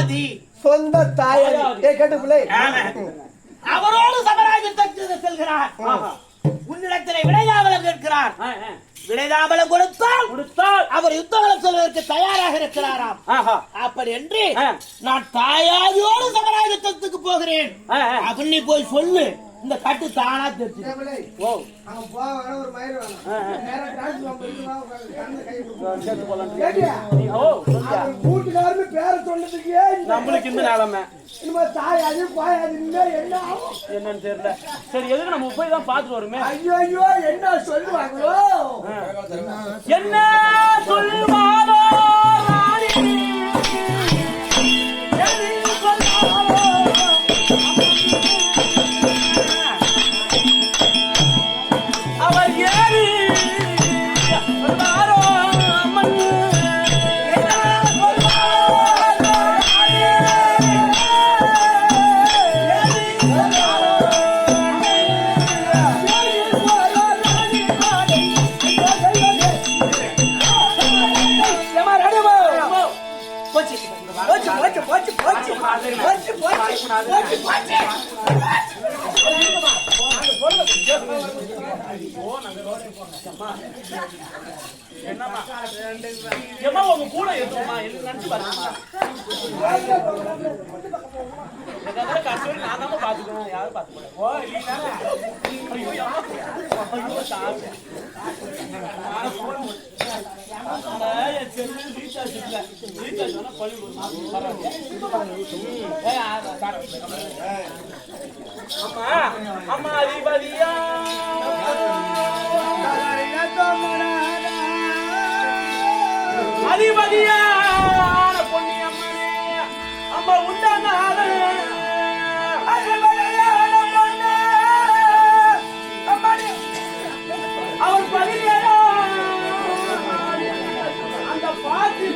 தாயாதி சொந்த தாயாதி கேட்டு பிள்ளை அவரோடு சமராஜ்யத்திற்கு செல்கிறார். உன்னிடத்திலே விடையாவலம் கேட்கிறார். விடைதாமலம் கொடுத்தால் அவர் யுத்தகலம் செல்வதற்கு தயாராக இருக்கிறாராம். அப்படி என்று நான் தாயாதியோடு சமராஜ்யத்துக்கு போகிறேன் அப்படின்னு போய் சொல்லு. இந்த கட்டு தானா தெரிஞ்சு கூட்டுக்காரன்னு பேர சொன்னதுக்கு நம்மளுக்கு இந்த நிலைமை தாயாது பாயாது என்ன என்னன்னு தெரியல. சரி எதுக்கு நம்ம போய் தான் பாத்துட்டு வருமே. ஐயோ ஐயோ என்ன சொல்லுவாங்களோ என்ன சொல்லுவாரோ உங்க கூட இருக்குமா நினைச்சு பாருமா. நான் தான் பாத்துக்கணும். யாரும் பாத்துக்கணும். அம்மா அதிபதியா அதிபதியான பொன்னி அம்மனே அம்மா உண்டான அவர் பதினேழோ அந்த பாட்டு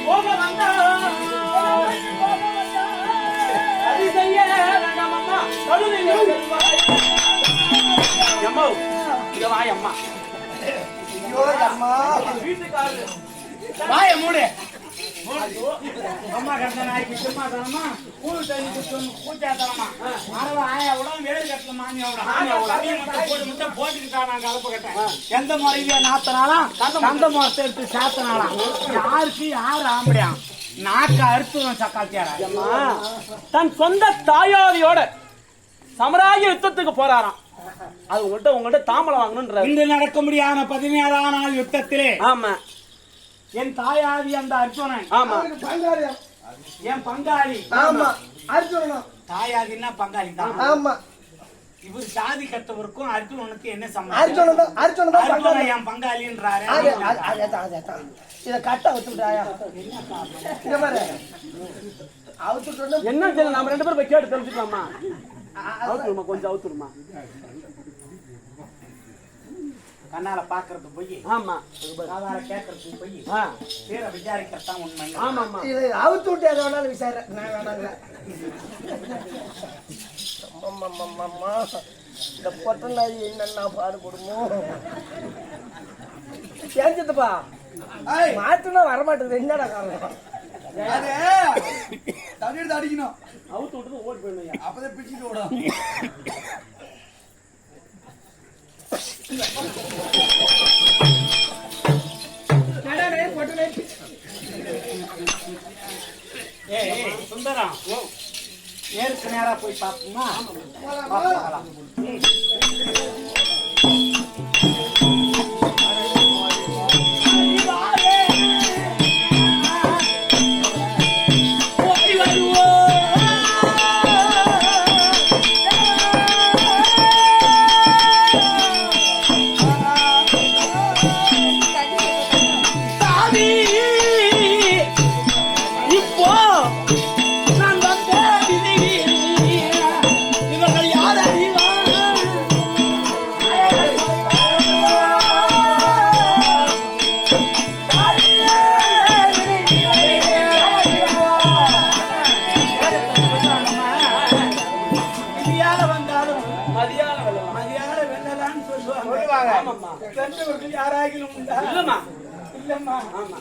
போக வந்தா அது செய்ய வேண்டாம் அம்மா. அம்மா இங்க வாய் அம்மா. வீட்டுக்காரரு வாய மூடு. அம்மா கட்ட நாய்க்கு சும்மா தரமா கூழ் தண்ணி பூச்சா தரமா மரவ ஆயா விட வேறு கட்டல மாமியோட போட்டு முட்டை போட்டுக்கிட்டா நான் கலப்பு கட்டேன். எந்த முறையில நாத்தனாலாம் அந்த முறத்தை எடுத்து சாத்தனாலாம் யாருக்கு யாரு ஆம்படியா நாக்க அறுத்துவன் சக்காத்தியாரா. தன் சொந்த தாயாதியோட சமராஜ்ய யுத்தத்துக்கு போறாராம். அது உங்கள்கிட்ட தாம்பலம் வாங்கணும்ன்ற இன்று நடக்க முடியாத 17ஆம் நாள் யுத்தத்திலே ஆமா என் தாயாதி அந்த அர்ஜுனன் ஆமா என் பங்காளி ஆமா அர்ஜுனன் தாயாதின்னா பங்காளி தான் ஆமா. இவர் சாதி கட்டவருக்கும் அர்ஜுனனுக்கு என்ன சம்பந்தம்? அர்ஜுனன் என் பங்காளின்றாரு. இத கட்ட அவுத்துட்டாயா அவுத்துட்டோம். என்ன செய்யலாம்? நம்ம 2 பேரும் போய் கேட்டு தெரிஞ்சுக்கலாமா? அவுத்துருமா கொஞ்சம் அவுத்துருமா. கண்ணால பாக்குறது போய் ஆமா சாதாரண கேட்கறது போய் பேர விசாரிக்கத்தான் உண்மை. ஆமா ஆமா இது அவுத்து விட்டு எதை வேணாலும் விசார நான் வேணாங்க. இந்த பொட்டநாய் என்னன்னா பாடுபடுமோ தெரிஞ்சதுப்பா மாட்டுனா வரமாட்டேங்குது. என்னடா காரணம்? தண்ணி அடிக்கணும். அவுத்து விட்டு ஓடி போயிடுங்க. அப்பதான் பிடிச்சிட்டு ஓடும். சுந்தரம் நேருக்கு நேரா போய் பாப்போமா? இவர்கள் யார் அறிவார்? சொல்லுவாங்க. ஆமாம்மா. பெற்றவர்கள் யாராகிலும் உண்டா? இல்லம்மா. இல்லம்மா. ஆமா.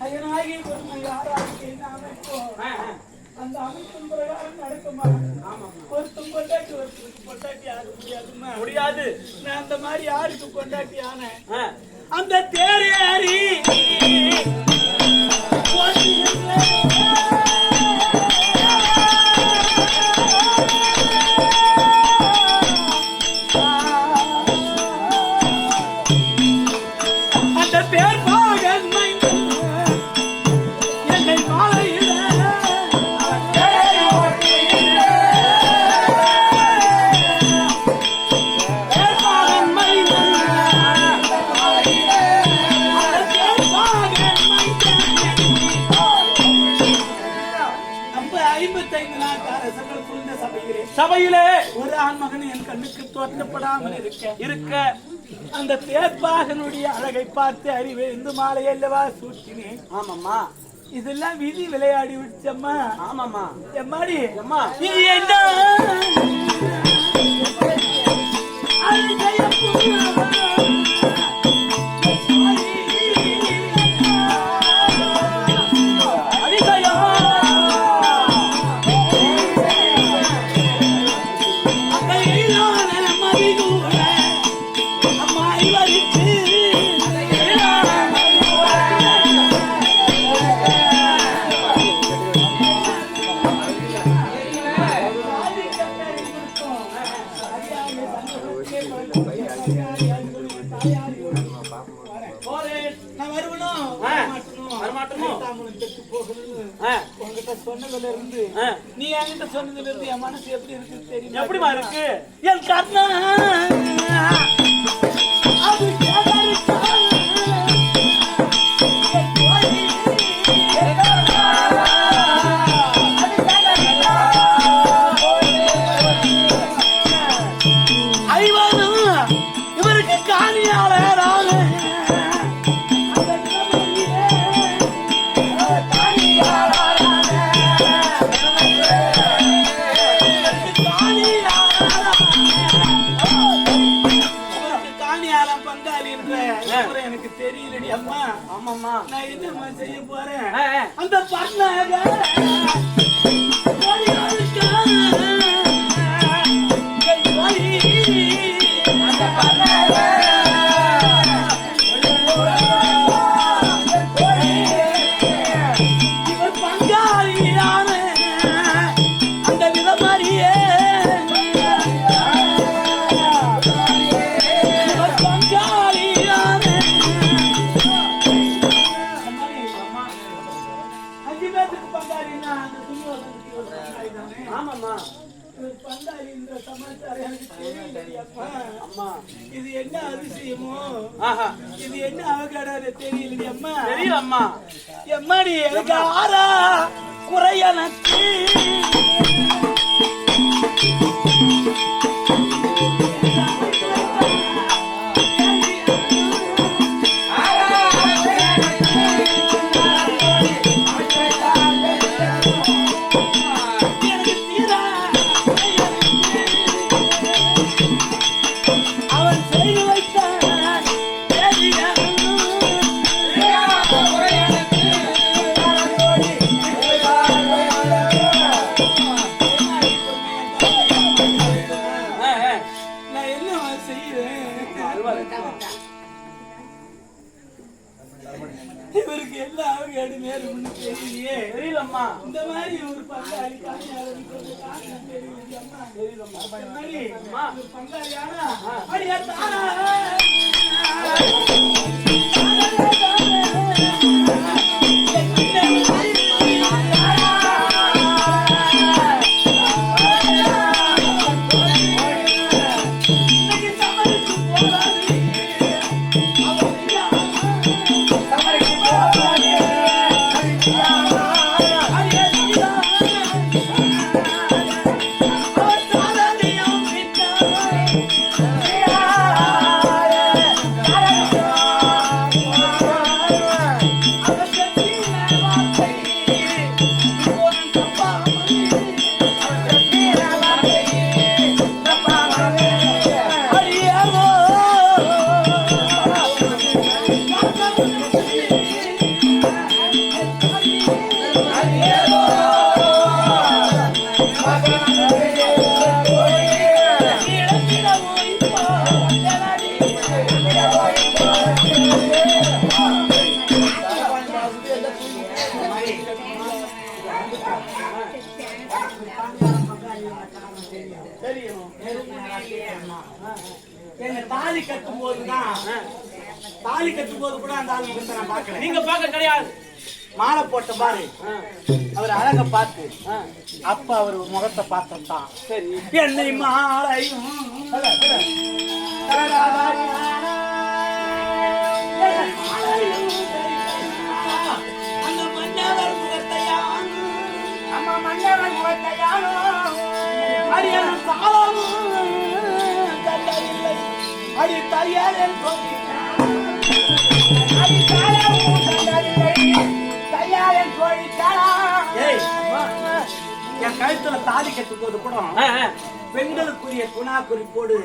ஐயனாகி பொறுமை யாராகி என்ன அமைப்போ அந்த அமைப்பின் பிரகாரம் நடக்குமா? ஒருத்தம் கொண்டாட்டி ஒருத்தருக்கு கொண்டாட்டி யாரு முடியாதுமா? முடியாது. நான் அந்த மாதிரி யாருக்கு கொண்டாட்டி ஆனேன்? அந்த தேரேறி அந்த பேர் பாகன் என்னை மாலையிட சபையிலே ஒரு ஆண்மகன் என் கண்ணுக்கு தோற்றப்படாமல் இருக்க அந்த தேர்ப்பாகனுடைய அழகை பார்த்து அறிவு இந்து மாலை அல்லவா சூட்டினேன். ஆமாம்மா. இதெல்லாம் விதி விளையாடி விடுச்சம்மா. ஆமாம்மா. எம்மாடி அம்மா இது என்ன சொன்னதுல இருந்து நீ என்கிட்ட சொன்னதுல இருந்து என் மனசு எப்படி இருக்கு தெரியும்? எப்படிமா இருக்கு? என் கர்ணா அது இவருக்கு காணியாளரான எனக்கு தெரியலடி அம்மா. ஆமாம்மா. நான் என்ன செய்ய போறேன்? அந்த பண்ணாக இவர் பங்காளியான அந்த விதமாரியே இது என்ன அதிசயமோ? இது என்ன அவகடாது தெரியலடி அம்மா. தெரியல அம்மா. எம்மாடி எனக்கு ஆறா குறை எனக்கு இவருக்கு என்ன அவகேடு நேரம் தெரியலையே. தெரியலம்மா. இந்த மாதிரி ஒரு பங்காளி தெரியலம்மா. பங்காளியானா அடியா தானா தெரியணும். எங்க தாலி கட்டும் போதுதான் தாலி கட்டும் போது கூட அந்த ஆளு முகத்தை நான் பார்க்கல. நீங்க பார்க்க கிடையாது. மாலை போட்ட பாரு அவர் அழக பார்த்து அப்ப அவர் முகத்தை பார்த்ததான். சரி, என்னை மாலையும் அந்த மன்னவர் முகத்தையான் அம்மா மன்னவன் முகத்தையானோ அரியன் சாலமும் கண்டதில்லை அடி தையல் அது காலமும் கண்டதில்லை தையாளன் கோழிக்காரா. ஏய், என் கழுத்துல தாலி கட்டும் போது கூட பெண்களுக்குரிய குணா குறிப்போடு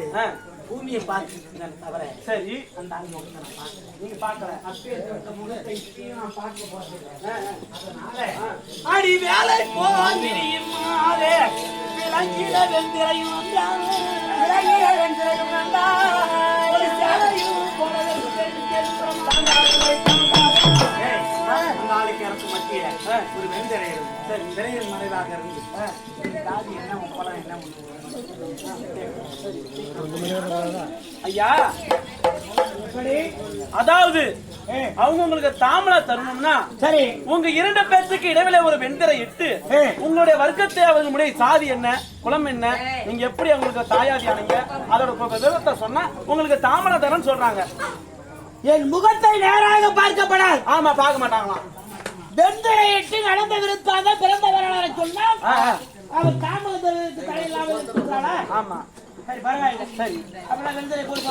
பூமியை பார்த்துட்டு தவிர சரி, அந்த ஆள் முகத்தை நான் பார்க்கல. நீங்க பார்க்கல. அப்பேற்பட்ட முகத்தை இப்பயும் நான் பார்க்க போறதில்லை. அதனால அடி வேலை போதிரியுமாவே விளங்கிட வெந்திரையும் வந்தாங்க. விலகிய வென்றிரையும் வந்தாய். ஒரு சேலையும் போனதற்கு ஏய், அந்த ஆளுக்கு எனக்கு மத்திய ஒரு வெந்திரை இருந்து திரையின் மறைவாக இருந்து தாதி என்ன முப்பலாம் என்ன பண்ணுவோம். ஐயா. அதாவது அவங்க உங்களுக்கு தாமரை தரணும்னா சரி உங்க 2 பேர்த்துக்கு இடையில ஒரு வெண்திரை இட்டு உங்களுடைய வர்க்கத்தை அவர்களுடைய சாதி என்ன, குலம் என்ன, நீங்க எப்படி அவங்களுக்கு தாயாதி ஆனீங்க அதோட விவரத்தை சொன்னா உங்களுக்கு தாமரை தரன்னு சொல்றாங்க. என் முகத்தை நேராக பார்க்கப்படாது. ஆமா, பார்க்க மாட்டாங்களாம். வெந்தரையிட்டு நடந்த விருத்தாங்க பிறந்த வரலாறு சொன்னால் அவர் தாமதத்திற்கு தடையில்லாமல் இருக்கிறாளா? ஆமா, சரி, பரவாயில்லை. சரி. அப்படின்னா வெந்தரை போய்